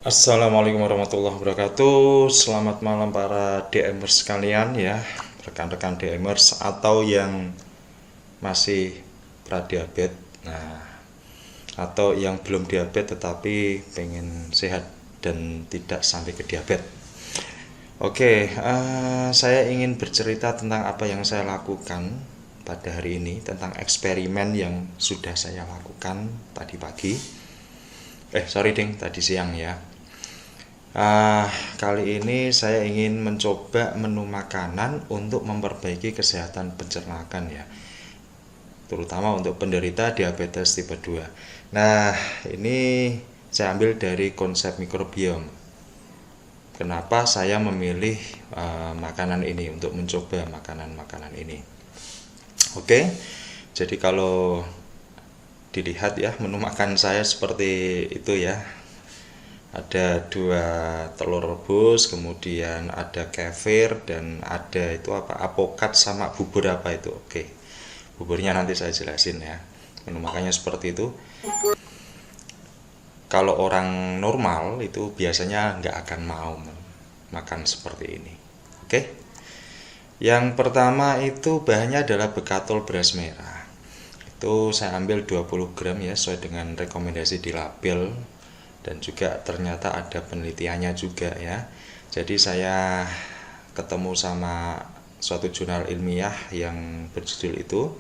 Assalamualaikum warahmatullahi wabarakatuh. Selamat malam para DMers sekalian ya, rekan-rekan DMers atau yang masih pradiabetes, nah atau yang belum diabetes tetapi pengen sehat dan tidak sampai ke diabetes. Oke, saya ingin bercerita tentang apa yang saya lakukan pada hari ini, tentang eksperimen yang sudah saya lakukan tadi pagi. Sorry ding, tadi siang ya. Kali ini saya ingin mencoba menu makanan untuk memperbaiki kesehatan pencernaan ya, terutama untuk penderita diabetes tipe 2. Nah, ini saya ambil dari konsep mikrobiom. Kenapa saya memilih makanan ini untuk mencoba makanan-makanan ini? Oke, jadi kalau dilihat ya, menu makan saya seperti itu ya. Ada 2 telur rebus, kemudian ada kefir, dan ada itu apa, apokat sama bubur apa itu. Oke, buburnya nanti saya jelasin ya. Menu makannya seperti itu. Kalau orang normal itu biasanya nggak akan mau makan seperti ini. Oke, yang pertama itu bahannya adalah bekatol beras merah. Itu saya ambil 20 gram ya, sesuai dengan rekomendasi di label, dan juga ternyata ada penelitiannya juga ya. Jadi saya ketemu sama suatu jurnal ilmiah yang berjudul itu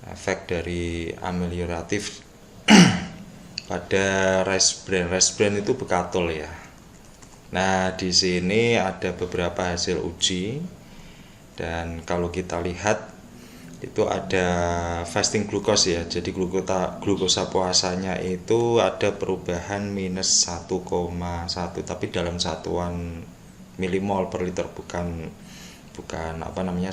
efek dari amelioratif pada rice bran itu bekatol ya. Nah, di sini ada beberapa hasil uji, dan kalau kita lihat itu ada fasting glucose ya. Jadi glukosa puasanya itu ada perubahan minus 1,1, tapi dalam satuan milimol per liter, bukan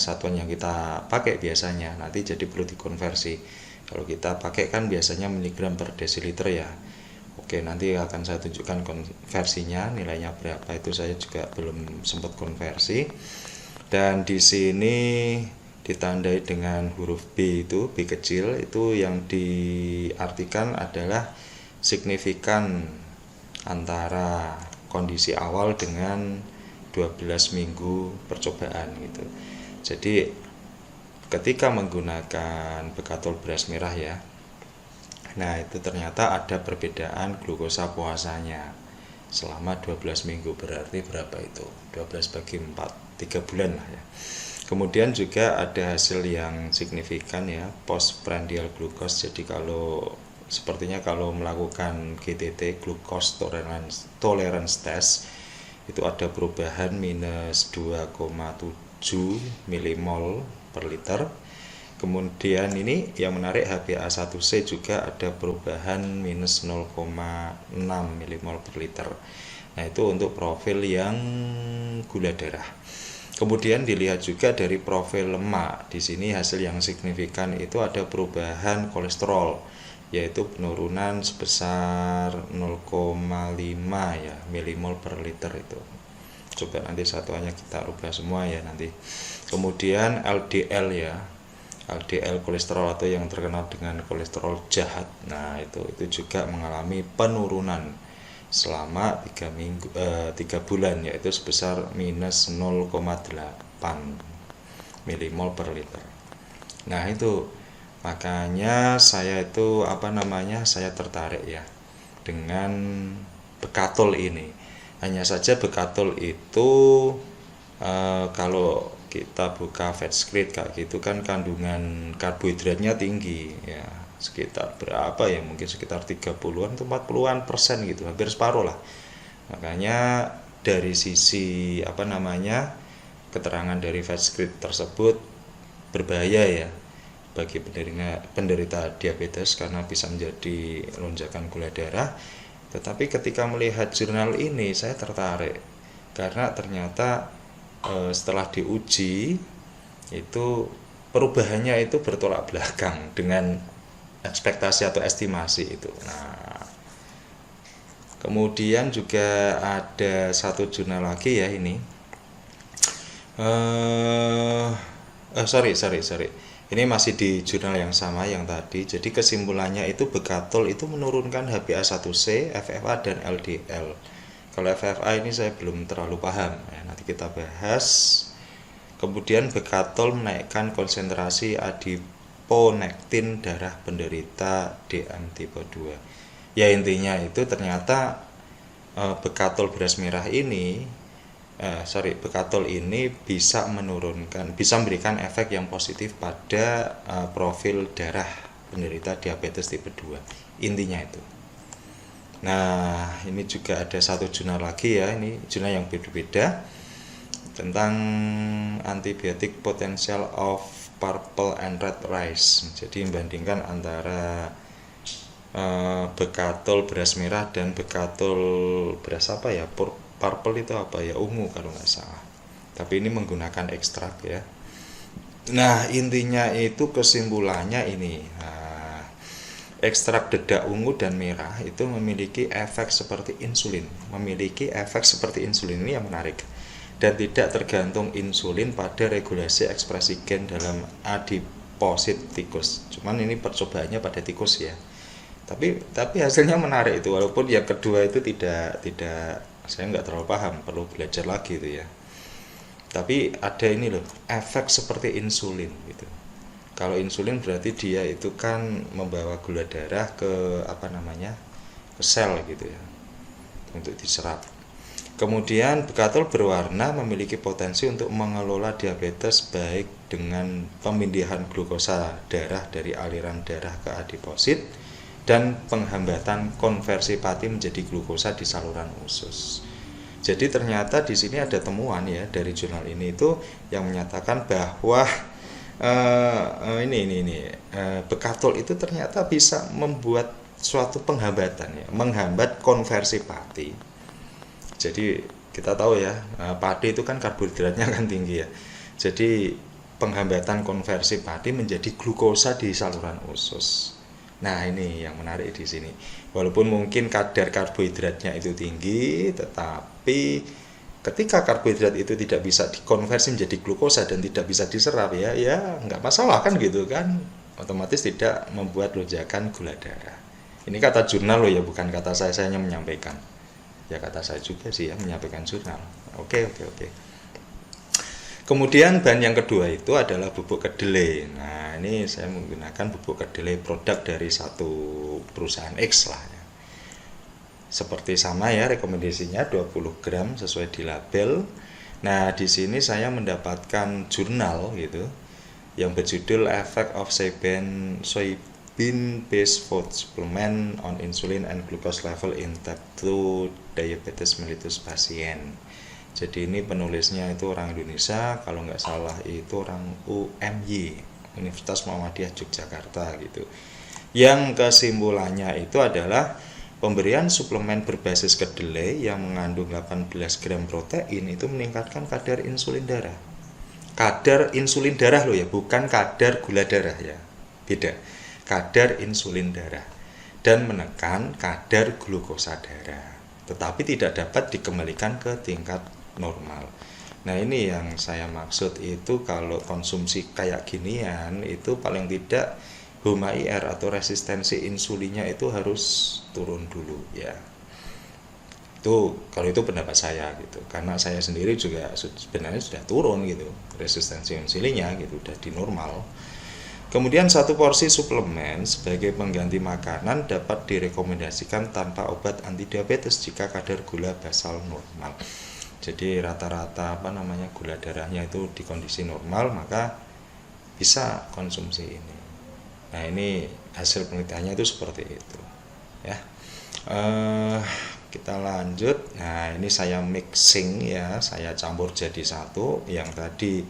satuan yang kita pakai biasanya. Nanti jadi perlu dikonversi. Kalau kita pakai kan biasanya miligram per desiliter ya. Oke, nanti akan saya tunjukkan konversinya, nilainya berapa itu saya juga belum sempat konversi. Dan di sini ditandai dengan huruf B, itu B kecil, itu yang diartikan adalah signifikan antara kondisi awal dengan 12 minggu percobaan gitu. Jadi ketika menggunakan bekatol beras merah ya, nah itu ternyata ada perbedaan glukosa puasanya selama 12 minggu. Berarti berapa itu? 12 bagi 4, 3 bulan lah ya. Kemudian juga ada hasil yang signifikan ya, postprandial glucose. Jadi sepertinya kalau melakukan GTT, glucose tolerance test, itu ada perubahan minus 2,7 milimol per liter. Kemudian ini yang menarik, HbA1c juga ada perubahan minus 0,6 milimol per liter. Nah, itu untuk profil yang gula darah. Kemudian dilihat juga dari profil lemak. Di sini hasil yang signifikan itu ada perubahan kolesterol, yaitu penurunan sebesar 0,5 ya milimol per liter itu. Coba nanti satuannya kita rubah semua ya nanti. Kemudian LDL ya, LDL kolesterol atau yang terkenal dengan kolesterol jahat. Nah, itu juga mengalami penurunan selama 3 bulan, yaitu sebesar minus 0,8 milimol per liter. Nah, itu makanya saya saya tertarik ya dengan bekatol ini. Hanya saja bekatol itu kalau kita buka fat screen kayak gitu kan kandungan karbohidratnya tinggi ya, sekitar berapa ya, mungkin sekitar 30-an atau 40-an persen gitu, hampir separuh lah. Makanya dari sisi keterangan dari fat screen tersebut berbahaya ya bagi penderita diabetes karena bisa menjadi lonjakan gula darah. Tetapi ketika melihat jurnal ini saya tertarik karena ternyata setelah diuji itu perubahannya itu bertolak belakang dengan ekspektasi atau estimasi itu. Nah, kemudian juga ada satu jurnal lagi ya ini. Sorry. Ini masih di jurnal yang sama yang tadi. Jadi kesimpulannya itu bekatol itu menurunkan HbA1c, FFA dan LDL. Kalau FFA ini saya belum terlalu paham. Ya, nanti kita bahas. Kemudian bekatol menaikkan konsentrasi adiponektin darah penderita DM tipe 2. Ya intinya itu ternyata bekatol beras merah ini bekatol ini bisa memberikan efek yang positif pada profil darah penderita diabetes tipe 2. Intinya itu. Nah, ini juga ada satu jurnal lagi ya, ini jurnal yang berbeda tentang antibiotic potential of purple and red rice. Jadi membandingkan antara bekatol beras merah dan bekatol beras apa ya, purple itu apa ya, ungu kalau nggak salah, tapi ini menggunakan ekstrak ya. Nah intinya itu kesimpulannya ini, ekstrak dedak ungu dan merah itu memiliki efek seperti insulin, ini yang menarik, dan tidak tergantung insulin pada regulasi ekspresi gen dalam adiposit tikus. Cuman ini percobaannya pada tikus ya. Tapi hasilnya menarik itu, walaupun yang kedua itu tidak saya nggak terlalu paham, perlu belajar lagi itu ya. Tapi ada ini loh, efek seperti insulin gitu. Kalau insulin berarti dia itu kan membawa gula darah ke ke sel gitu ya, untuk diserap. Kemudian bekatol berwarna memiliki potensi untuk mengelola diabetes baik dengan pemindahan glukosa darah dari aliran darah ke adiposit dan penghambatan konversi pati menjadi glukosa di saluran usus. Jadi ternyata di sini ada temuan ya dari jurnal ini itu yang menyatakan bahwa bekatol itu ternyata bisa membuat suatu penghambatan ya, menghambat konversi pati. Jadi kita tahu ya, pati itu kan karbohidratnya kan tinggi ya. Jadi penghambatan konversi pati menjadi glukosa di saluran usus. Nah ini yang menarik di sini. Walaupun mungkin kadar karbohidratnya itu tinggi, tetapi ketika karbohidrat itu tidak bisa dikonversi menjadi glukosa dan tidak bisa diserap ya nggak masalah kan gitu kan, otomatis tidak membuat lonjakan gula darah. Ini kata jurnal loh ya, bukan kata saya hanya menyampaikan. Ya kata saya juga sih ya, menyampaikan jurnal. Oke. Kemudian bahan yang kedua itu adalah bubuk kedelai. Nah ini saya menggunakan bubuk kedelai produk dari satu perusahaan X lah ya. Seperti sama ya, rekomendasinya 20 gram sesuai di label. Nah di sini saya mendapatkan jurnal gitu yang berjudul Effect of Soybean Based Food Supplement on Insulin and Glucose Level in Type 2 Diabetes mellitus Patient. Jadi ini penulisnya itu orang Indonesia, kalau nggak salah itu orang UMY, Universitas Muhammadiyah Yogyakarta gitu. Yang kesimpulannya itu adalah pemberian suplemen berbasis kedelai yang mengandung 18 gram protein itu meningkatkan kadar insulin darah. Kadar insulin darah loh ya, bukan kadar gula darah ya, beda. Kadar insulin darah dan menekan kadar glukosa darah, tetapi tidak dapat dikembalikan ke tingkat normal. Nah ini yang saya maksud itu, kalau konsumsi kayak ginian itu paling tidak HOMA-IR atau resistensi insulinnya itu harus turun dulu ya. Itu kalau itu pendapat saya gitu, karena saya sendiri juga sebenarnya sudah turun gitu resistensi insulinnya gitu, udah di normal. Kemudian satu porsi suplemen sebagai pengganti makanan dapat direkomendasikan tanpa obat antidiabetes jika kadar gula basal normal. Jadi rata-rata gula darahnya itu di kondisi normal, maka bisa konsumsi ini. Nah ini hasil penelitiannya itu seperti itu ya. Kita lanjut. Nah ini saya mixing ya, saya campur jadi satu. Yang tadi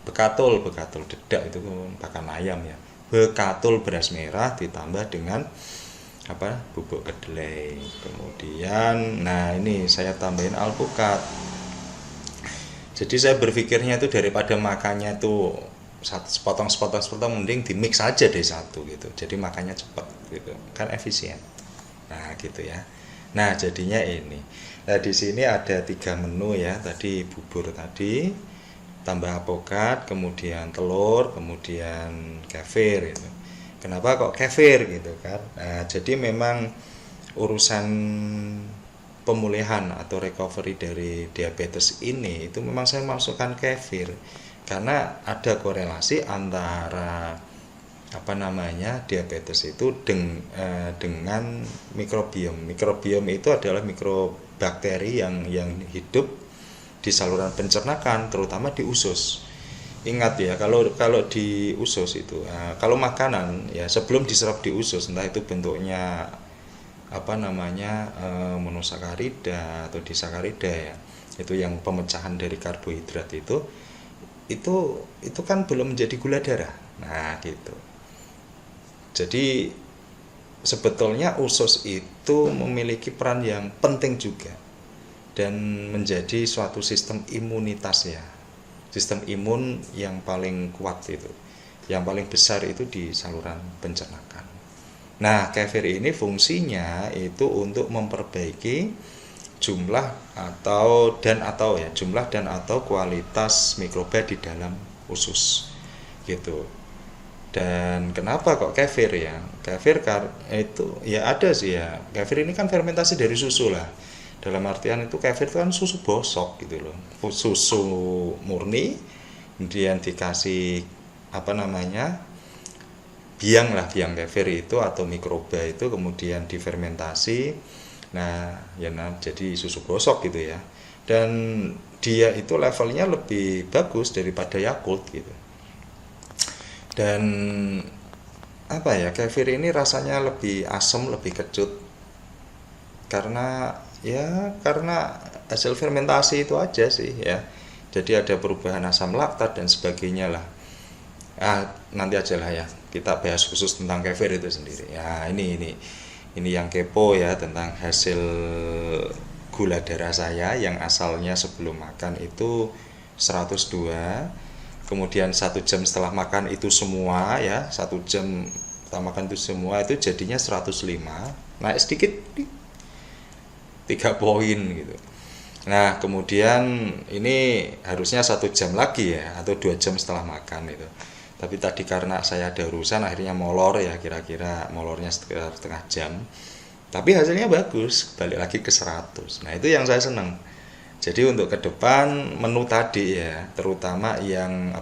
bekatol dedak itu pakan ayam ya, bekatol beras merah ditambah dengan bubuk kedelai. Kemudian nah ini saya tambahin alpukat. Jadi saya berpikirnya itu daripada makannya tuh sepotong mending di mix aja deh satu gitu, jadi makannya cepat gitu kan, efisien. Nah gitu ya. Nah jadinya ini, nah di sini ada 3 menu ya, tadi bubur tadi, tambah avokat, kemudian telur, kemudian kefir gitu. Kenapa kok kefir gitu kan? Nah, jadi memang urusan pemulihan atau recovery dari diabetes ini itu memang saya masukkan kefir karena ada korelasi antara diabetes itu dengan mikrobiom. Mikrobiom itu adalah mikrobakteri yang hidup di saluran pencernakan, terutama di usus. Ingat ya, kalau di usus itu, kalau makanan ya sebelum diserap di usus, entah itu bentuknya monosakarida atau disakarida ya, itu yang pemecahan dari karbohidrat itu kan belum menjadi gula darah. Nah gitu. Jadi sebetulnya usus itu memiliki peran yang penting juga dan menjadi suatu sistem imunitas ya. Sistem imun yang paling kuat itu, yang paling besar itu di saluran pencernakan. Nah, kefir ini fungsinya itu untuk memperbaiki jumlah dan atau kualitas mikroba di dalam usus gitu. Dan kenapa kok kefir ya? Kefir itu ya ada sih ya. Kefir ini kan fermentasi dari susu lah. Dalam artian itu kefir itu kan susu bosok gitu loh. Susu murni kemudian dikasih biang kefir itu atau mikroba itu kemudian difermentasi. Nah, jadi susu bosok gitu ya. Dan dia itu levelnya lebih bagus daripada Yakult gitu. Dan kefir ini rasanya lebih asam, lebih kecut. Karena hasil fermentasi itu aja sih ya. Jadi ada perubahan asam laktat dan sebagainya lah. Nanti aja lah ya, kita bahas khusus tentang kefir itu sendiri. Ya ini yang kepo ya tentang hasil gula darah saya yang asalnya sebelum makan itu 102, kemudian 1 jam setelah makan itu semua ya, 1 jam setelah makan itu semua itu jadinya 105, naik sedikit 3 poin gitu. Nah kemudian ini harusnya 1 jam lagi ya, atau 2 jam setelah makan itu. Tapi tadi karena saya ada urusan akhirnya molor ya, kira-kira molornya setengah jam. Tapi hasilnya bagus, balik lagi ke 100. Nah itu yang saya senang. Jadi untuk ke depan menu tadi ya, terutama yang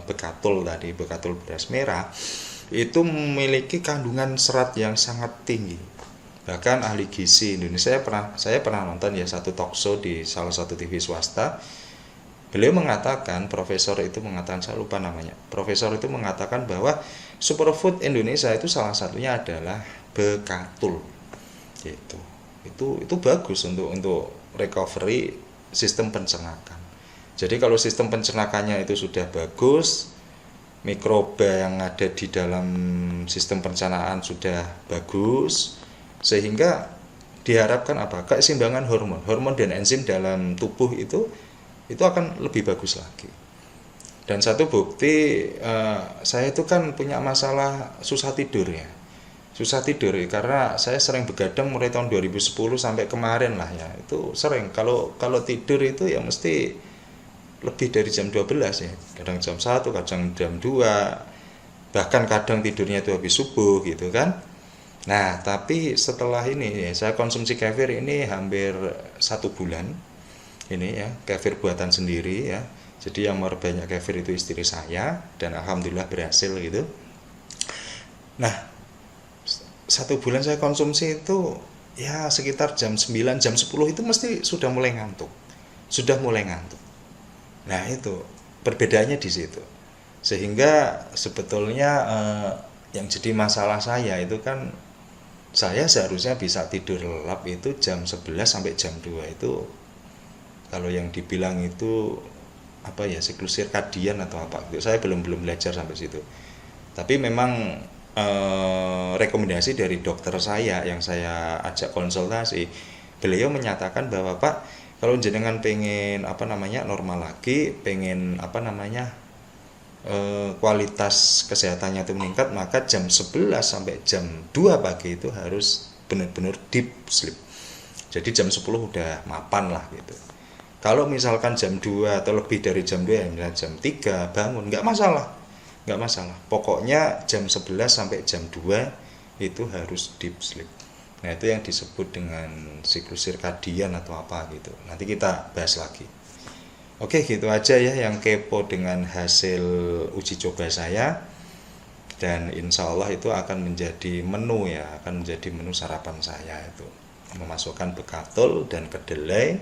bekatul beras merah, itu memiliki kandungan serat yang sangat tinggi. Bahkan ahli gizi Indonesia saya pernah nonton ya satu talk show di salah satu TV swasta. Beliau mengatakan, profesor itu mengatakan bahwa superfood Indonesia itu salah satunya adalah bekatul. Gitu. Itu bagus untuk recovery sistem pencernaan. Jadi kalau sistem pencernaannya itu sudah bagus, mikroba yang ada di dalam sistem pencernaan sudah bagus, sehingga diharapkan keseimbangan hormon dan enzim dalam tubuh itu akan lebih bagus lagi. Dan satu bukti, saya itu kan punya masalah susah tidur karena saya sering begadang mulai tahun 2010 sampai kemarin lah ya, itu sering kalau tidur itu ya mesti lebih dari jam 12 ya, kadang jam 1, kadang jam 2, bahkan kadang tidurnya itu habis subuh gitu kan. Nah, tapi setelah ini ya, saya konsumsi kefir ini hampir 1 bulan. Ini ya, kefir buatan sendiri ya. Jadi yang memperbanyak kefir itu istri saya dan alhamdulillah berhasil gitu. Nah, 1 bulan saya konsumsi itu ya sekitar jam 9, jam 10 itu mesti sudah mulai ngantuk. Nah, itu perbedaannya di situ. Sehingga sebetulnya yang jadi masalah saya itu kan, saya seharusnya bisa tidur lelap itu jam 11 sampai jam 2 itu, kalau yang dibilang itu siklus sirkadian atau apa gitu. Saya belum belajar sampai situ. Tapi memang rekomendasi dari dokter saya yang saya ajak konsultasi, beliau menyatakan bahwa Pak, kalau jenengan pengen normal lagi, pengen kualitas kesehatannya itu meningkat, maka jam 11 sampai jam 2 pagi itu harus benar-benar deep sleep. Jadi jam 10 udah mapan lah gitu. Kalau misalkan jam 2 atau lebih dari jam 2, ya misalnya jam 3 bangun, nggak masalah. Nggak masalah. Pokoknya jam 11 sampai jam 2 itu harus deep sleep. Nah, itu yang disebut dengan siklus sirkadian atau apa gitu. Nanti kita bahas lagi. Oke, gitu aja ya yang kepo dengan hasil uji coba saya. Dan insya Allah itu akan menjadi menu ya, akan menjadi menu sarapan saya itu. Memasukkan bekatol dan kedelai,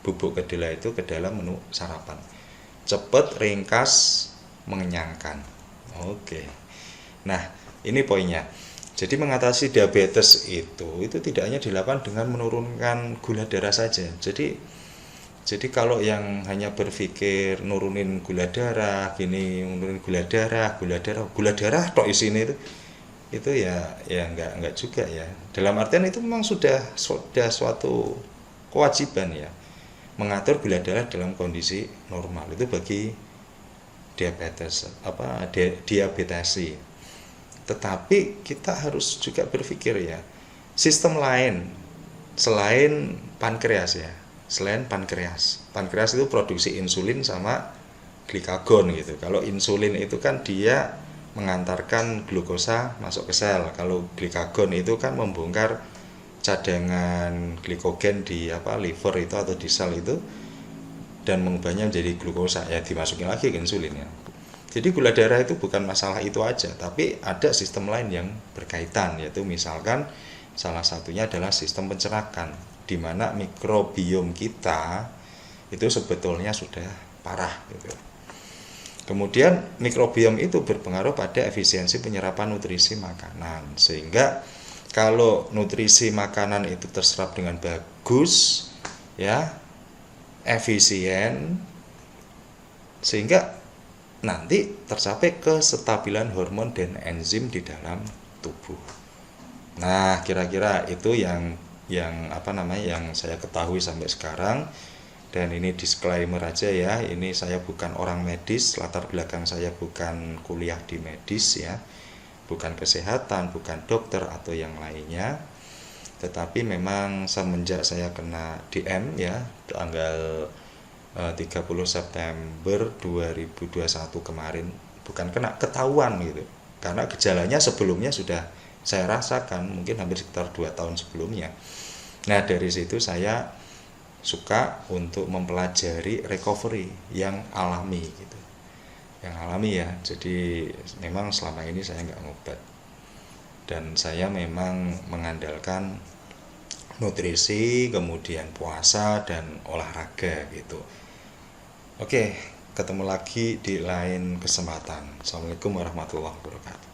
bubuk kedelai itu ke dalam menu sarapan. Cepet, ringkas, mengenyangkan. Oke. Nah, ini poinnya. Jadi mengatasi diabetes itu tidak hanya dilakukan dengan menurunkan gula darah saja. Jadi kalau yang hanya berpikir nurunin gula darah, nurunin gula darah tok isine itu ya enggak juga ya. Dalam artian itu memang sudah suatu kewajiban ya, mengatur gula darah dalam kondisi normal itu bagi diabetesi. Tetapi kita harus juga berpikir ya, sistem lain selain pankreas ya. Pankreas itu produksi insulin sama glikagon gitu. Kalau insulin itu kan dia mengantarkan glukosa masuk ke sel. Kalau glikagon itu kan membongkar cadangan glikogen di liver itu atau di sel itu dan mengubahnya menjadi glukosa, ya dimasukin lagi ke insulin ya. Jadi gula darah itu bukan masalah itu aja, tapi ada sistem lain yang berkaitan, yaitu misalkan salah satunya adalah sistem pencernaan, di mana mikrobiom kita itu sebetulnya sudah parah gitu. Kemudian mikrobiom itu berpengaruh pada efisiensi penyerapan nutrisi makanan, sehingga kalau nutrisi makanan itu terserap dengan bagus ya, efisien, sehingga nanti tercapai kestabilan hormon dan enzim di dalam tubuh. Nah, kira-kira itu yang saya ketahui sampai sekarang. Dan ini disclaimer aja ya, ini saya bukan orang medis, latar belakang saya bukan kuliah di medis ya, bukan kesehatan, bukan dokter atau yang lainnya. Tetapi memang semenjak saya kena DM ya, tanggal 30 September 2021 kemarin, bukan kena, ketahuan gitu. Karena gejalanya sebelumnya sudah saya rasakan, mungkin hampir sekitar 2 tahun sebelumnya. Nah, dari situ saya suka untuk mempelajari recovery yang alami gitu. Yang alami ya. Jadi memang selama ini saya nggak ngobat. Dan saya memang mengandalkan nutrisi, kemudian puasa dan olahraga gitu. Oke, ketemu lagi di lain kesempatan. Assalamualaikum warahmatullahi wabarakatuh.